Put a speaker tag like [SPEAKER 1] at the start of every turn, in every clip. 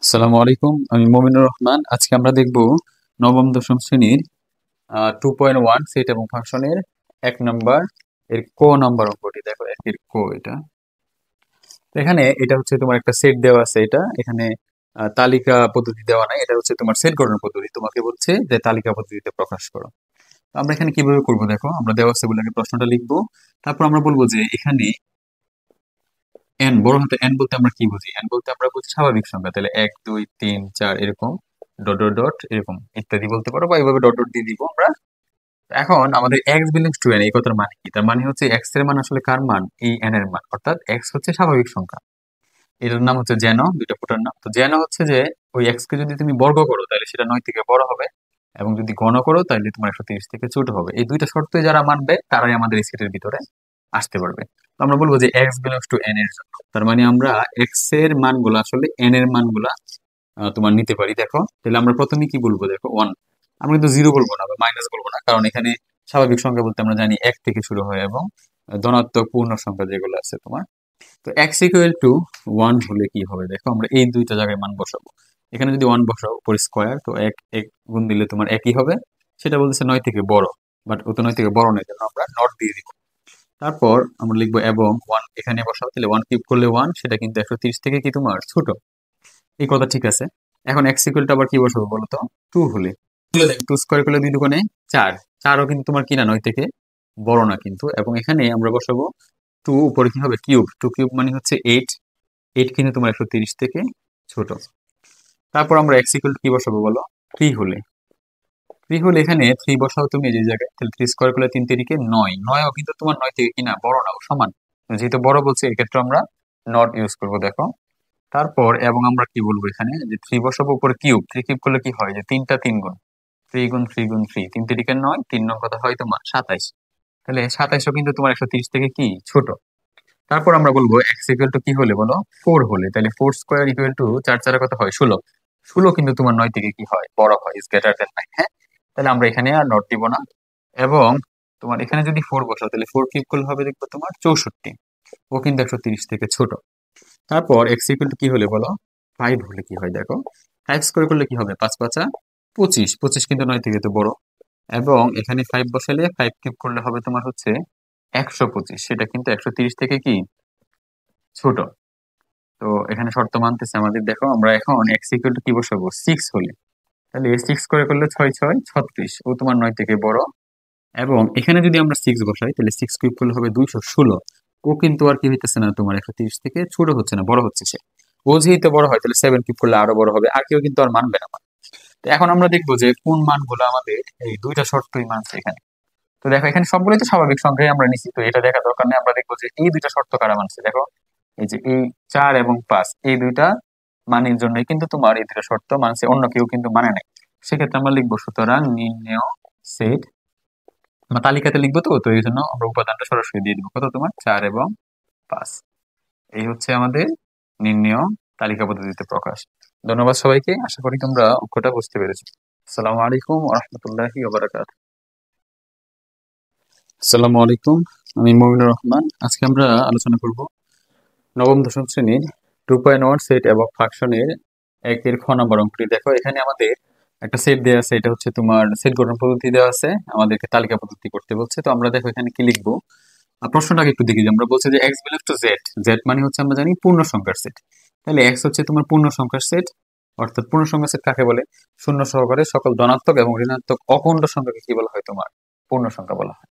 [SPEAKER 1] আসসালামু আলাইকুম, আমি মমিনুর রহমান। আজকে আমরা দেখব নবম দশম শ্রেণীর 2.1 সেট এবং ফাংশনের 1 নম্বর এর নম্বর অঙ্কটি। দেখো এর এটা। তো এখানে এটা হচ্ছে তোমার একটা সেট দেওয়া আছে। এটা এখানে তালিকা পদ্ধতি দেওয়া নাই, এটা হচ্ছে তোমার সেট গঠন পদ্ধতি। তোমাকে বলছে যে তালিকা পদ্ধতিতে প্রকাশ করো। তো আমরা এখানে কিভাবে করব, দেখো আমরা দেওয়া আছে বলে আগে প্রশ্নটা লিখবো। তারপর আমরা বলবো যে এখানে এন, বড় হাতে এন বলতে আমরা কি বুঝি? এন বলতে আমরা বুঝি স্বাভাবিক সংখ্যা। তাহলে 1 2 3 4 এরকম ডট ডট ডট এরকম ইত্যাদি বলতে পারো, বা এইভাবে ডট ডট দিয়ে দিব আমরা। এখন আমাদের এক্স বিলংস টু এন, এই কথার মানে কি? তার মানে হচ্ছে এক্স এর মান আসলে কার মান? এই এন এর মান। অর্থাৎ এক্স হচ্ছে স্বাভাবিক সংখ্যা। এটার নাম হচ্ছে যেন, দুইটা ফুটার নাম। তো যেন হচ্ছে যে ওই এক্স কে যদি তুমি বর্গ করো তাহলে সেটা 9 থেকে বড় হবে, এবং যদি ঘন করো তাহলে তোমার 130 থেকে ছোট হবে। এই দুইটা শর্ত যারা মানবে তারাই আমাদের এই সেটের ভিতরে আসতে পারবে। তো আমরা বলবো যে এক্স বিলংস টু এন এর জন্য, তার মানে আমরা এক্স এর মানগুলো আসলে এন এর মানগুলা তোমার নিতে পারি। দেখো তাহলে আমরা প্রথমে কি বলবো, দেখো ওয়ান। আমরা কিন্তু জিরো বলবো না বা মাইনাস বলবো না, কারণ এখানে স্বাভাবিক সংখ্যা বলতে আমরা জানি 1 থেকে শুরু হয়, এবং ধনাত্মক পূর্ণ সংখ্যা যেগুলো আছে তোমার। তো এক্স ইকুয়াল টু ওয়ান হলে কি হবে, দেখো আমরা এই দুইটা জায়গায় মান বসাবো। এখানে যদি ওয়ান বসাও উপর স্কোয়ার, তো এক এক গুণ দিলে তোমার একই হবে। সেটা বলতেছে 9 থেকে বড়, বাট ও তো 9 থেকে বড় নয়, জন্য আমরা নট দিয়ে দিব। তারপর আমরা লিখবো এবং ওয়ান এখানে বসাও, তাহলে ওয়ান কিউব করলে ওয়ান, সেটা কিন্তু 130 থেকে কি তোমার ছোট। এই কথা ঠিক আছে। এখন এক্স ইকুয়ালটা আবার কি বসাবো বলো তো? টু হলে। টু স্কোয়ার করলে দুই দুগুণে চার। চারও কিন্তু তোমার কি না, 9 থেকে বড় না কিন্তু। এবং এখানে আমরা বসাবো টু, উপরে কি হবে কিউব, টু কিউব মানে হচ্ছে এইট। এইট কিন্তু তোমার 130 থেকে ছোট। তারপর আমরা এক্স ইকুয়াল কি বসাবো বলো? থ্রি হলে। থ্রি হলে এখানে থ্রি বসাও তুমি এই যে জায়গায়, তাহলে থ্রি স্কোয়ার করলে তিন তিরিকে নয়। নয়ও কিন্তু তোমার 9 থেকে কি না বড় না, ও সমান। যেহেতু বড় বলছে এক্ষেত্রে আমরা নট ইউজ করবো, দেখো। তারপর এবং আমরা কি বলবো এখানে, যে থ্রি বসাবো উপরে কিউব। থ্রি কিউব করলে কি হয়, যে তিনটা তিন গুণ, থ্রি গুণ থ্রি গুণ থ্রি, তিন তিরিকে নয়, তিন নং কথা হয় তোমার 27। তাহলে 27ও কিন্তু তোমার 130 থেকে কি ছোট। তারপর আমরা বলবো এক্স ইকুয়াল টু কি হলে বলো? ফোর হলে। তাহলে ফোর স্কোয়ার ইকুয়াল টু চার চারা কত হয়? 16। 16 কিন্তু তোমার 9 থেকে কি হয়, বড় হয়, ইজ গ্রেটার দেন 9। হ্যাঁ, তাহলে আমরা এখানে আর নট দিব না। এবং তোমার এখানে যদি ফোর বসাও, তাহলে ফোর কিউব করলে হবে দেখবো তোমার 64। ও কিন্তু 130 থেকে ছোট। তারপর এক্স ইকুয়াল টু কি হলে বলো? ফাইভ হলে কি হয় দেখো। ফাইভ স্কোয়ার করলে কি হবে? পাঁচ পাঁচা 25। 25 কিন্তু 9 থেকে তো বড়। এবং এখানে ফাইভ বসালে ফাইভ কিউব করলে হবে তোমার হচ্ছে 125। সেটা কিন্তু 130 থেকে কি ছোট। তো এখানে শর্ত মানতেছে আমাদের। দেখো আমরা এখন এক্স ইকুয়াল টু কি বসাবো? সিক্স হলে। তাহলে সিক্স করে করলে ছয় ছয় 36, ও তোমার 9 থেকে বড়। এবং এখানে যদি আমরা সিক্স বসাই, তাহলে সিক্স কিউব করলে হবে 216। ও কিন্তু আর কি হইতেছে না তোমার 130 থেকে ছোট হচ্ছে না, বড় হচ্ছে সে। ও যেহেতু বড় হয়, তাহলে সেভেন কিউব করলে আরো বড় হবে, আর কেউ কিন্তু আর মানবে না। তো এখন আমরা দেখবো যে কোন মানগুলো আমাদের এই দুইটা শর্তই মানছে এখানে। তো দেখো এখানে সবগুলোই তো স্বাভাবিক সংখ্যাই আমরা নিচ্ছি, তো এটা দেখা দরকার নেই। আমরা দেখবো যে এই দুইটা শর্ত কারা মানছে। দেখো এই যে এই 4 এবং 5, এই দুইটা মানের জন্যই কিন্তু তোমার এই দুইটা শর্ত মানছে, অন্য কেউ কিন্তু মানে নাই। সেক্ষেত্রে আমরা লিখবো সুতরাং নির্ণেয় সেট। আমরা তালিকাতে লিখবো, তো তো এই জন্য আমরা উপাদানটা সরাসরি দিয়ে দিব। কত তোমার? 4 এবং 5। এই হচ্ছে আমাদের নির্ণেয় তালিকা পদ্ধতিতে প্রকাশ। ধন্যবাদ সবাইকে, আশা করি তোমরা অঙ্কটা বুঝতে পেরেছো। আসসালামু আলাইকুম ওয়া রাহমাতুল্লাহি ওয়া বারাকাতুহু। আসসালামু আলাইকুম, আমি মমিনুর রহমান। আজকে আমরা আলোচনা করব নবম দশম শ্রেণীর 2.1 সেট এবং ফাংশনের একের নম্বর অঙ্কটি। দেখো এখানে আমাদের একটা সেট দেওয়া আছে, এটা হচ্ছে তোমার সেট গঠন পদ্ধতি দেওয়া আছে, আমাদেরকে তালিকা পদ্ধতি করতে বলছে। তো আমরা দেখো এখানে কি লিখবো। প্রশ্নটাকে একটু দেখি। যে আমরা বলছি যে x belongs to Z. Z মানে হচ্ছে আমরা জানি পূর্ণ সংখ্যার সেট। তাহলে এক্স হচ্ছে তোমার পূর্ণ সংখ্যার সেট। অর্থাৎ পূর্ণ সংখ্যার সেট কাকে বলে? শূন্য সহকারে সকল ধনাত্মক এবং ঋণাত্মক অখণ্ড সংখ্যাকে কি বলা হয়? তোমার পূর্ণ সংখ্যা বলা হয়।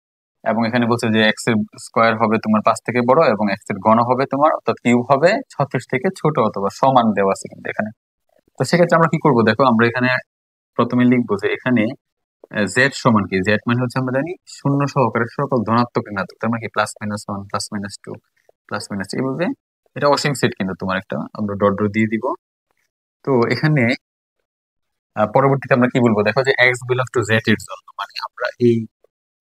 [SPEAKER 1] এবং এখানে বলছে যে এক্স এর স্কোয়ার হবে তোমার 5 থেকে বড়, এবং এক্স এর ঘন হবে তোমার, অর্থাৎ কিউব হবে 36 থেকে ছোট অথবা সমান দেওয়া আছে কিন্তু এখানে। তো সেক্ষেত্রে আমরা কি করব, দেখো আমরা এখানে প্রথমে লিখবো যে এখানে জেড সমান কি? জেড মানে হচ্ছে আমরা জানি শূন্য সহকারে সকল ধনাত্মক ঋণাত্মক, তার মানে কি plus minus one, plus minus two, plus minus এইভাবে। এটা অসীম সেট কিন্তু তোমার একটা, আমরা ডট ডট দিয়ে দিব। তো এখানে পরবর্তীতে আমরা কি বলবো, দেখো যে এক্স বিলংস টু জেড এর জন্য, মানে আমরা এই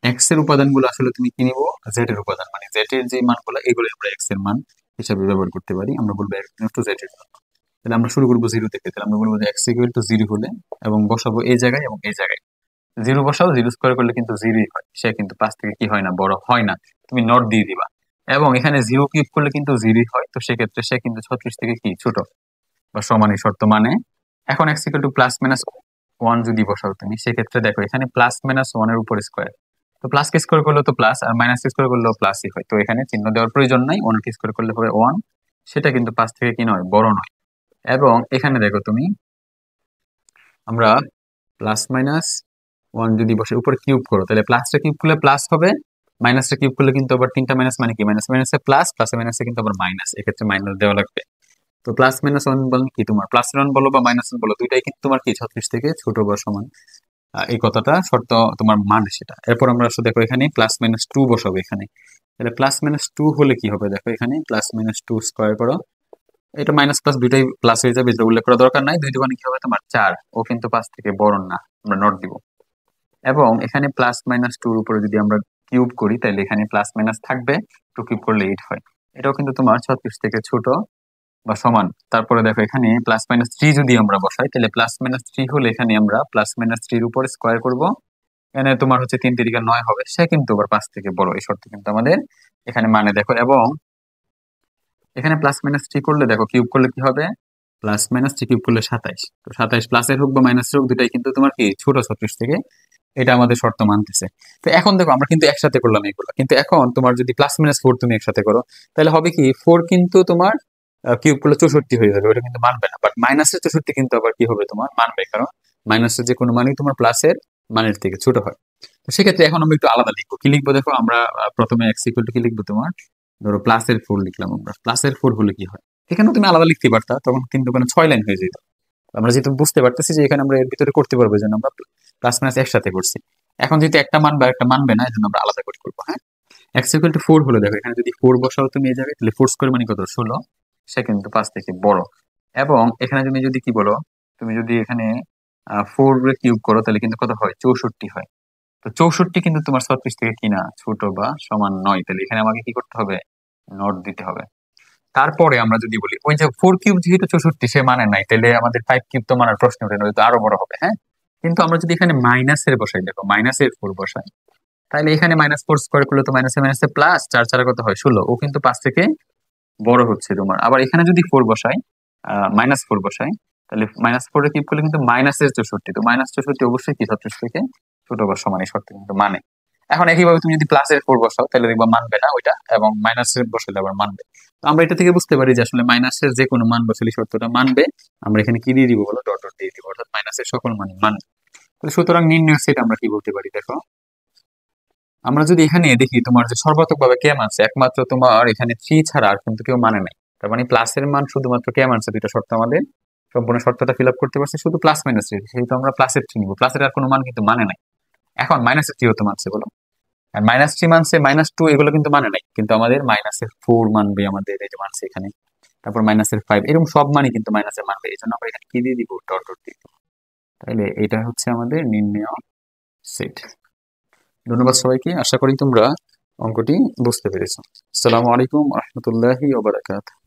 [SPEAKER 1] এক্স এর উপাদানগুলো আসলে তুমি কি নিবো? জেড এর উপাদান, মানে জেড এর যে মানগুলো এগুলো আমরা এক্স এর মান হিসাবে ব্যবহার করতে পারি। আমরা বলবো এক্স বিলংস টু জেড এর জন্য। তাহলে আমরা শুরু করবো জিরো থেকে। তাহলে আমরা বলবো যে এক্স ইকুয়াল টু জিরো হলে, এবং বসাবো এই জায়গায় এবং এই জায়গায়। জিরো বসাও, জিরো স্কোয়ার করলে কিন্তু জিরোই হয়, সে কিন্তু 5 থেকে কি হয় না, বড় হয় না। তুমি নট দিয়ে দিবা। এবং এখানে জিরো কিউব করলে কিন্তু জিরোই হয়, তো সেক্ষেত্রে সে কিন্তু 36 থেকে কি ছোট। বা সমান এই শর্ত মানে। এখন x equal to plus minus one যদি বসাও তুমি, সেক্ষেত্রে দেখো এখানে প্লাস মাইনাস ওয়ান এর উপর স্কোয়ার, তো প্লাস কে স্কোয়ার করলে তো প্লাস, আর মাইনাস কে স্কোয়ার করলেও প্লাসই হয়, তো এখানে চিহ্ন দেওয়ার প্রয়োজন নাই, ওয়ান কে স্কোয়ার করলে হবে ওয়ান, সেটা কিন্তু পাঁচ থেকে কি নয়, বড় নয়। এবং এখানে দেখো তুমি, আমরা প্লাস মাইনাস ওয়ান যদি বসে উপরে কিউব করো, তাহলে প্লাসটা কিউব করলে প্লাস হবে, মাইনাসটা কিউব করলে কিন্তু আবার তিনটা মাইনাস মানে কি, মাইনাস মাইনাসে প্লাস, প্লাসে মাইনাসে কিন্তু আবার মাইনাস, এক্ষেত্রে মাইনাস দেওয়া লাগবে। তো প্লাস মাইনাস ওয়ান বল কি, তোমার প্লাস ওয়ান বলো বা মাইনাস ওয়ান বলো, দুইটাই কিন্তু তোমার কি 36 থেকে ছোট বা সমান। এই কথাটা শর্ত তোমার মানে সেটা। এরপর আমরা আসলে দেখো এখানে প্লাস মাইনাস টু বসাবো এখানে, তাহলে প্লাস মাইনাস টু হলে কি হবে, দেখো এখানে প্লাস মাইনাস টু স্কোয়ার করো, এটা মাইনাস প্লাস দুইটাই প্লাস হয়ে যাবে, এটা উল্লেখ করা দরকার নাই। দুই দোকানে কি হবে তোমার চার, ও কিন্তু পাঁচ থেকে বড় না, আমরা নট দিব। এবং এখানে প্লাস মাইনাস টুর উপরে যদি আমরা কিউব করি, তাহলে এখানে প্লাস মাইনাস থাকবে, টু কিউব করলে এইট হয়, এটাও কিন্তু তোমার 36 থেকে ছোট বা সমান। তারপরে দেখো এখানে প্লাস মাইনাস থ্রি যদি আমরা বসাই, তাহলে প্লাস মাইনাস থ্রি হলে এখানে আমরা প্লাস মাইনাস থ্রির উপর স্কোয়ার করব, এখানে তোমার হচ্ছে তিন তিরিকা নয় হবে, সে কিন্তু আবার পাঁচ থেকে বড়, এই শর্ত কিন্তু আমাদের এখানে মানে দেখো। এবং এখানে প্লাস মাইনাস থ্রি করলে দেখো কিউব করলে কি হবে, প্লাস মাইনাস থ্রি কিউব করলে 27, তো 27 প্লাসের হোক বা মাইনাসের হোক দুটাই কিন্তু তোমার কি ছোট 36 থেকে, এটা আমাদের শর্ত মানতেছে। তো এখন দেখো আমরা কিন্তু একসাথে করলাম এগুলো, কিন্তু এখন তোমার যদি প্লাস মাইনাস ফোর তুমি একসাথে করো, তাহলে হবে কি, ফোর কিন্তু তোমার কিউব করলে 64 হয়ে যাবে, ওটা কিন্তু মানবে না। বাট মাইনাসের 64 কিন্তু আবার কি হবে, তোমার মানবে, কারণ মাইনাসের যে কোনো মানই তোমার প্লাসের মানের থেকে ছোট হয়। তো সেক্ষেত্রে এখন আমরা একটু আলাদা লিখবো, কি লিখবো দেখো, আমরা প্রথমে এক্স ইকুয়াল টু কি লিখবো, তোমার ধরো প্লাসের ফোর লিখলাম, আমরা প্লাসের ফোর হলে কি হয়, এখানেও তুমি আলাদা লিখতে পারতা, তখন কিন্তু ওখানে 6 লাইন হয়ে যেত। আমরা যেহেতু বুঝতে পারতেছি যে এখানে আমরা এর ভিতরে করতে পারবো, এই জন্য আমরা প্লাস মাইনাস একসাথে করছি। এখন যেহেতু একটা মানবে আর একটা মানবে না, এই জন্য আমরা আলাদা করে করবো। হ্যাঁ, এক্স ইকুয়াল টু ফোর হলে দেখো এখানে যদি ফোর বসাও তুমি এই জায়গায়, তাহলে ফোর স্কোয়ার মানে কত, 16, সে কিন্তু পাঁচ থেকে বড়। এবং এখানে তুমি যদি কি বলো, তুমি যদি এখানে ফোর কিউব করো, তাহলে কিন্তু কত হয়, 64 হয়। তো 64 কিন্তু তোমার 36 থেকে কি না, ছোট বা সমান নয়, তাহলে এখানে আমাকে কি করতে হবে, নট দিতে হবে। তারপরে আমরা যদি বলি ওই যে ফোর কিউব যেহেতু 64 সে মানে নাই, তাহলে আমাদের ফাইভ কিউব তো মানার প্রশ্ন ওঠে না, ওই তো আরো বড় হবে। হ্যাঁ, কিন্তু আমরা যদি এখানে মাইনাসের বসাই, দেখো মাইনাসের ফোর বসাই, তাহলে এখানে মাইনাস ফোর স্কোয়ার করলে তো মাইনাসে মাইনাসে প্লাস, চার চার কত হয়, 16, ও কিন্তু পাঁচ থেকে বড় হচ্ছে তোমার। আবার এখানে যদি ফোর বসাই, মাইনাস ফোর বসাই, তাহলে মাইনাস ফোর কিউব করলে কিন্তু মাইনাসের 64, তো মাইনাস 64 অবশ্যই কি 36 থেকে ছোট বা সমান, এই শর্ত কিন্তু মানে। এখন একইভাবে তুমি যদি প্লাসের ফোর বসাও, তাহলে দেখবা মানবে না ওইটা, এবং মাইনাসের বসালে আবার মানবে। তো আমরা এটা থেকে বুঝতে পারি যে আসলে মাইনাসের যে কোনো মান বসালে শর্তটা মানবে। আমরা এখানে কি দিয়ে দিব বলো, ডট ডট দিয়ে দিব, অর্থাৎ মাইনাসের সকল মান মানবে। তাহলে সুতরাং নির্ণয় সেট আমরা কি বলতে পারি দেখো, আমরা যদি এখানে দেখি তোমার যে সর্বাত্মক ভাবে কে মানছে, একমাত্র তোমার এখানে থ্রি ছাড়া আর কিন্তু কেউ মানে নাই, তার মানে প্লাসের মান শুধুমাত্র কে মানছে, দুইটা শর্ত আমাদের সম্পূর্ণ শর্তটা ফিল আপ করতে পারছে শুধু প্লাস মাইনাস থ্রি, সেহেতু আমরা প্লাসের থ্রি নিবো, প্লাসের আর কোনো মান কিন্তু মানে নাই। এখন মাইনাসের থ্রিও তো মানছে বলো, আর মাইনাস থ্রি মানছে, মাইনাস টু এগুলো কিন্তু মানে নাই, কিন্তু আমাদের মাইনাসের ফোর মানবে, আমাদের এই যে মানছে এখানে, তারপর মাইনাসের ফাইভ, এরকম সব মানই কিন্তু মাইনাসের মানবে, এই জন্য আমরা এখানে কি দিয়ে দিব, ডট ডট দিয়ে দিব। তাহলে এটা হচ্ছে আমাদের নির্ণয় সেট। ধন্যবাদ সবাইকে, আশা করি তোমরা অঙ্কটি বুঝতে পেরেছো। আসসালামু আলাইকুম রহমতুল্লাহি ওয়া বারাকাতুহু।